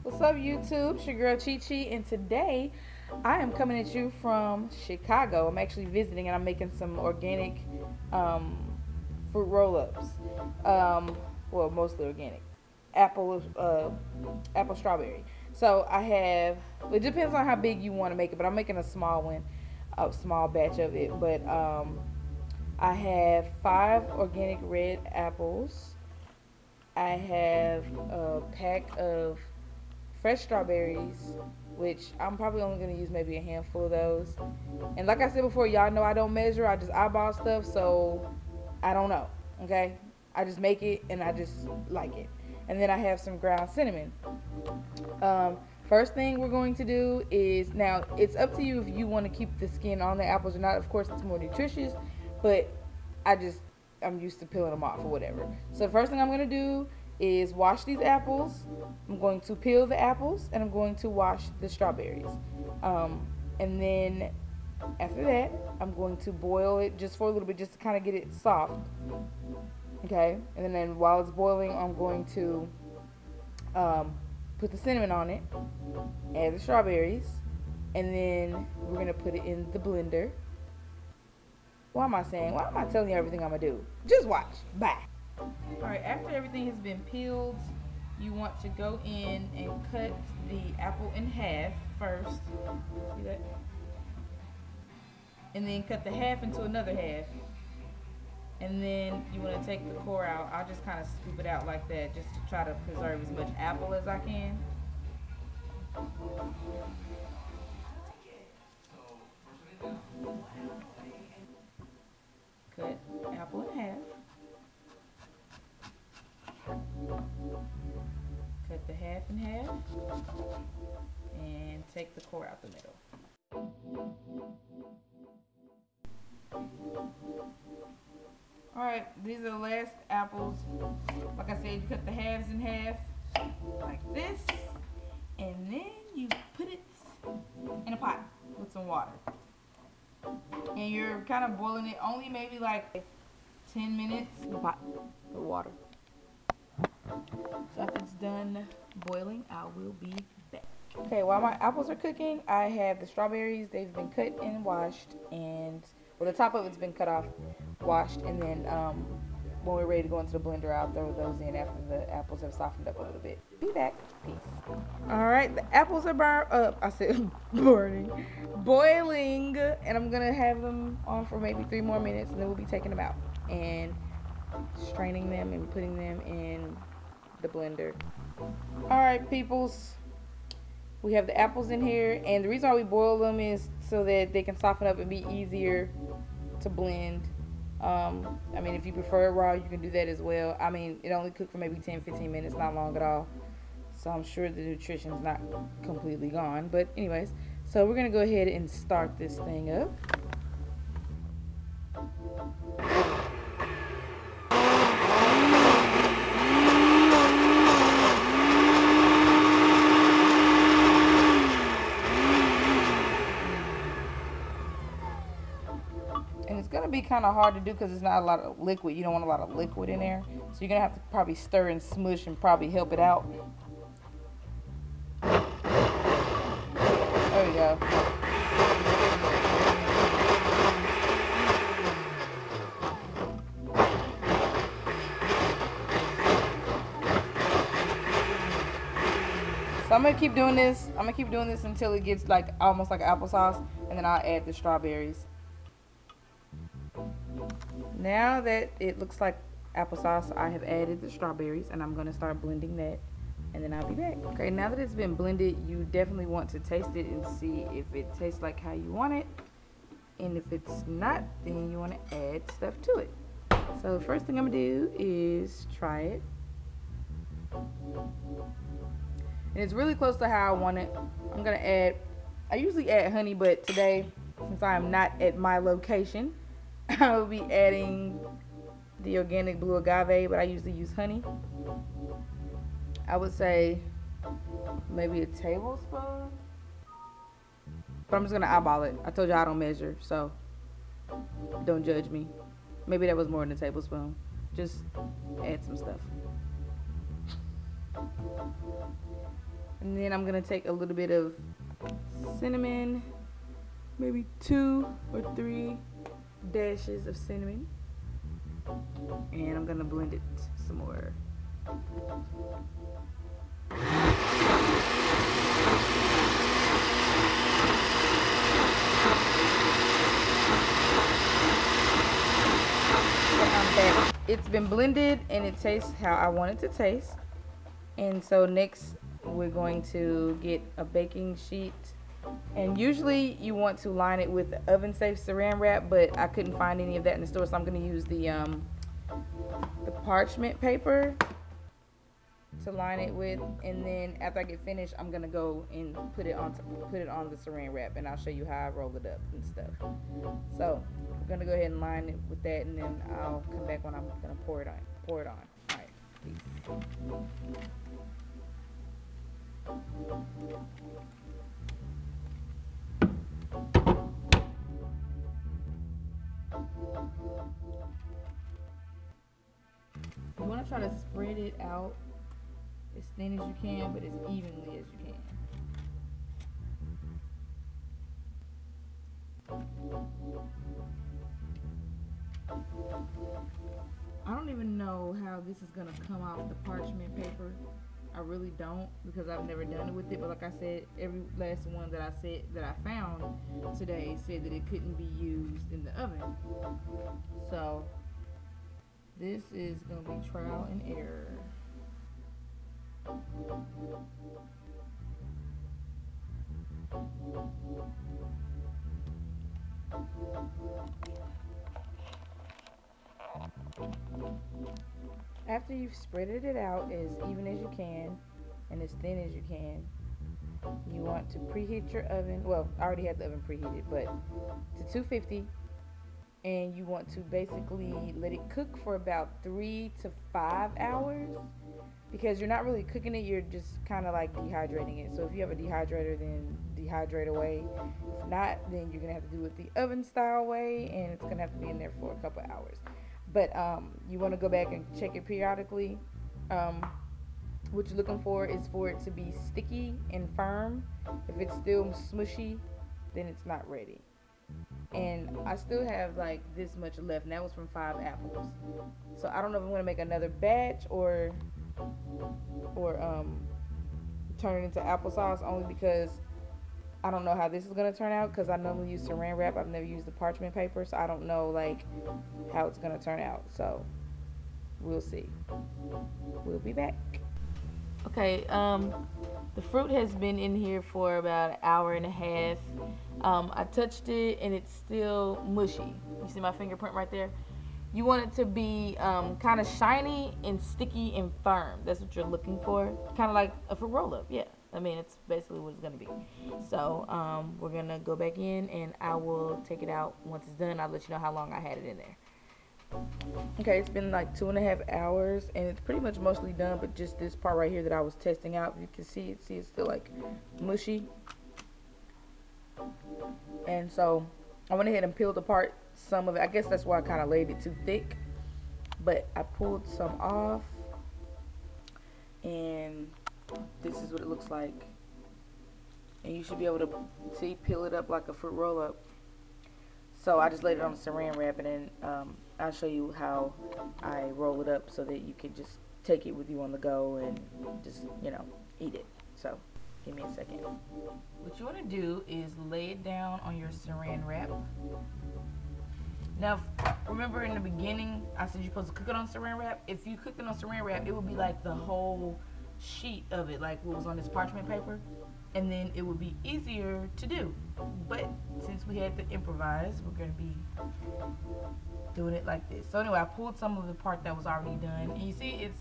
What's up, YouTube? It's your girl Chi Chi, and today I am coming at you from Chicago. I'm actually visiting, and I'm making some organic fruit roll-ups. Well, mostly organic. Apple strawberry. So I have. It depends on how big you want to make it, but I'm making a small one, a small batch of it. But I have 5 organic red apples. I have a pack of fresh strawberries, which I'm probably only going to use maybe a handful of those. And like I said before, y'all know I don't measure, I just eyeball stuff, so I don't know, okay? I just make it and I just like it. And then I have some ground cinnamon. First thing we're going to do is, now it's up to you if you want to keep the skin on the apples or not. Of course, it's more nutritious, but I'm used to peeling them off or whatever. So the first thing I'm going to do is wash these apples. I'm going to peel the apples and I'm going to wash the strawberries. And then after that, I'm going to boil it just for a little bit, just to kind of get it soft. Okay, and then while it's boiling, I'm going to put the cinnamon on it, add the strawberries, and then we're going to put it in the blender. Why am I telling you everything I'm going to do? Just watch. Bye. Alright, after everything has been peeled, you want to go in and cut the apple in half first. See that? And then cut the half into another half. And then you want to take the core out. I'll just kind of scoop it out like that, just to try to preserve as much apple as I can. Cut apple in half. Cut the half in half and take the core out the middle. Alright, these are the last apples. Like I said, you cut the halves in half like this, and then you put it in a pot with some water. And you're kind of boiling it only maybe like 10 minutes in the pot with water. So after it's done boiling, I will be back. Okay, while my apples are cooking, I have the strawberries. They've been cut and washed, and well, the top of it's been cut off, washed, and then when we're ready to go into the blender, I'll throw those in after the apples have softened up a little bit. Be back. Peace. All right, the apples are boiling, and I'm gonna have them on for maybe 3 more minutes, and then we'll be taking them out and straining them and putting them in the blender. Alright, peoples, we have the apples in here, and the reason why we boil them is so that they can soften up and be easier to blend. I mean, if you prefer it raw, you can do that as well. I mean, it only cooked for maybe 10-15 minutes, not long at all, so I'm sure the nutrition's not completely gone. But anyways, so we're gonna go ahead and start this thing up. And it's gonna be kind of hard to do because it's not a lot of liquid. You don't want a lot of liquid in there, so you're gonna have to probably stir and smush and probably help it out. There we go. So I'm gonna keep doing this. I'm gonna keep doing this until it gets like almost like applesauce, and then I'll add the strawberries. Now that it looks like applesauce, I have added the strawberries, and I'm gonna start blending that, and then I'll be back. Okay, now that it's been blended, you definitely want to taste it and see if it tastes like how you want it. And if it's not, then you want to add stuff to it. So the first thing I'm gonna do is try it. And it's really close to how I want it. I'm gonna add, I usually add honey, but today, since I am not at my location, I will be adding the organic blue agave, but I usually use honey. I would say maybe a tablespoon. But I'm just gonna eyeball it. I told you I don't measure, so don't judge me. Maybe that was more than a tablespoon. Just add some stuff. And then I'm gonna take a little bit of cinnamon, maybe 2 or 3 dashes of cinnamon, and I'm gonna blend it some more. It's been blended and it tastes how I want it to taste. And so next we're going to get a baking sheet, and usually you want to line it with oven safe saran wrap, but I couldn't find any of that in the store, so I'm going to use the parchment paper to line it with. And then after I get finished, I'm going to go and put it on the saran wrap, and I'll show you how I roll it up and stuff. So I'm going to go ahead and line it with that, and then I'll come back when I'm going to pour it on. All right, peace. You want to try to spread it out as thin as you can, but as evenly as you can. I don't even know how this is going to come off the parchment paper. I really don't, because I've never done it with it. But like I said, every last one that I found today said that it couldn't be used in the oven. So this is going to be trial and error. After you've spreaded it out as even as you can and as thin as you can, you want to preheat your oven. Well, I already had the oven preheated, but to 250, and you want to basically let it cook for about 3 to 5 hours, because you're not really cooking it, you're just kind of like dehydrating it. So if you have a dehydrator, then dehydrate away. If not, then you're gonna have to do it the oven style way, and it's gonna have to be in there for a couple hours. But you want to go back and check it periodically. What you're looking for is for it to be sticky and firm. If it's still smushy, then it's not ready. And I still have like this much left, and that was from 5 apples. So I don't know if I'm gonna make another batch or turn it into applesauce, only because I don't know how this is gonna turn out, because I normally use saran wrap. I've never used the parchment paper, so I don't know like how it's gonna turn out. So we'll see. We'll be back. Okay, the fruit has been in here for about an hour and a half. I touched it and it's still mushy. You see my fingerprint right there? You want it to be kind of shiny and sticky and firm. That's what you're looking for. Kind of like a fruit roll-up, yeah. I mean, it's basically what it's going to be. So we're going to go back in, and I will take it out once it's done. I'll let you know how long I had it in there. Okay, it's been like 2.5 hours, and it's pretty much mostly done, but just this part right here that I was testing out, if you can see it's still like mushy. And so I went ahead and peeled apart some of it. I guess that's why I kind of laid it too thick, but I pulled some off, and this is what it looks like. And you should be able to see, peel it up like a fruit roll up. So I just laid it on the saran wrap, and then I'll show you how I roll it up so that you can just take it with you on the go and just, you know, eat it. So give me a second. What you want to do is lay it down on your saran wrap. Now, remember in the beginning, I said you're supposed to cook it on saran wrap. If you cooked it on saran wrap, it would be like the whole sheet of it, like what was on this parchment paper, and then it would be easier to do. But since we had to improvise, we're going to be doing it like this. So anyway, I pulled some of the part that was already done, and you see it's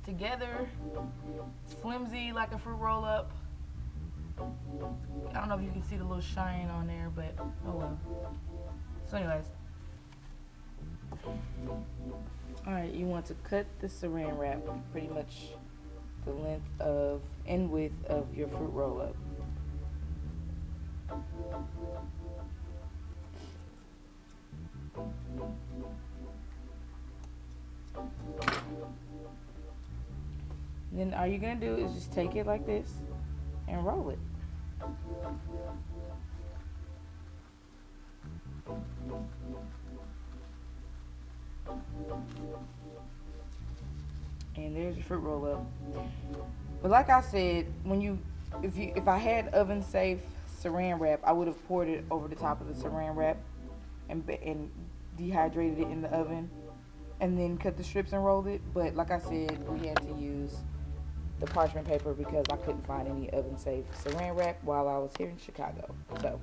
together. It's flimsy like a fruit roll up. I don't know if you can see the little shine on there, but oh well. So anyways, alright, you want to cut the saran wrap pretty much the length of and width of your fruit roll up. Then all you're gonna do is just take it like this and roll it. And there's your fruit roll up. But like I said, if I had oven safe saran wrap, I would have poured it over the top of the saran wrap and dehydrated it in the oven and then cut the strips and rolled it. But like I said, we had to use the parchment paper because I couldn't find any oven safe saran wrap while I was here in Chicago. So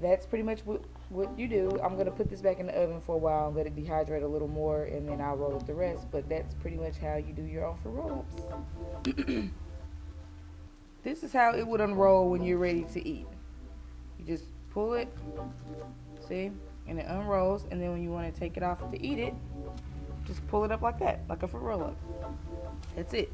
that's pretty much what you do. I'm gonna put this back in the oven for a while and let it dehydrate a little more, and then I'll roll up the rest. But that's pretty much how you do your own fruit roll-ups. This is how it would unroll when you're ready to eat. You just pull it, see, and it unrolls. And then when you want to take it off to eat it, just pull it up like that, like a fruit roll-up. That's it.